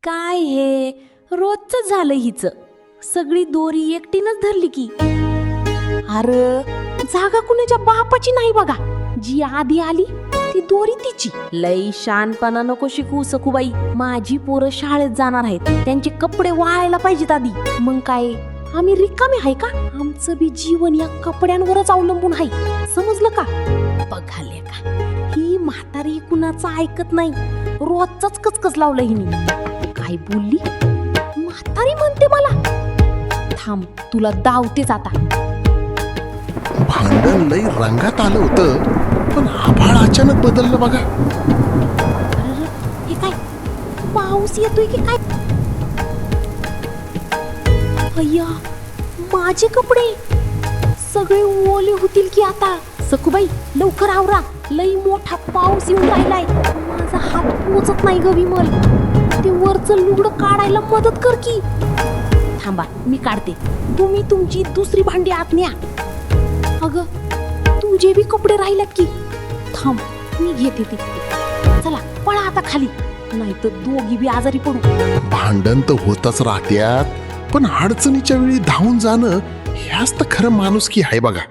काय हे रोजच झालं हिच. सगळी दोरी एकटीनच धरली की. अरे जागा कुणाच्या बापाची नाही बघा. जी आधी आली ती दोरी तिची. लई शानपणा नको शिकू सखूबाई. माझी पोरं शाळेत जाणार आहेत, त्यांचे कपडे वाळायला पाहिजेत आधी. मग काय आम्ही रिकामे आहे का? आमचं बी जीवन या कपड्यांवरच अवलंबून आहे, समजलं का? बघाले का ही म्हातारी कुणाचं ऐकत नाही. रोजचाच कचकच लावलं हिने. काय बोलली? म्हातारी म्हणते मला. थांब तुला दावतेच आता. भांडण लई रंगात आलं होतं, पण आभाळ अचानक बदललं बघा. अरे हे काय, पाऊस येतोय की काय? अय्या माझे कपडे सगळे ओले होतील की आता. सखूबाई लवकर आवरा, लई मोठा पाऊस येऊन राहिलाय. माझा हात पोचत नाही ग विमल. ते वरचं लुगडं काढायला मदत कर की. थांबा मी काढते, तुम्ही तुमची दुसरी भांडी आत न्या. अगं तुझे बी कपडे राहिल्यात की. थांब मी घेते ते. चला पळा आता खाली, नाही तर दोघी बी आजारी पडू. भांडण तर होतच राहत्यात, पण अडचणीच्या वेळी धावून जाणं ह्याच तर खरं माणुसकी आहे बघा.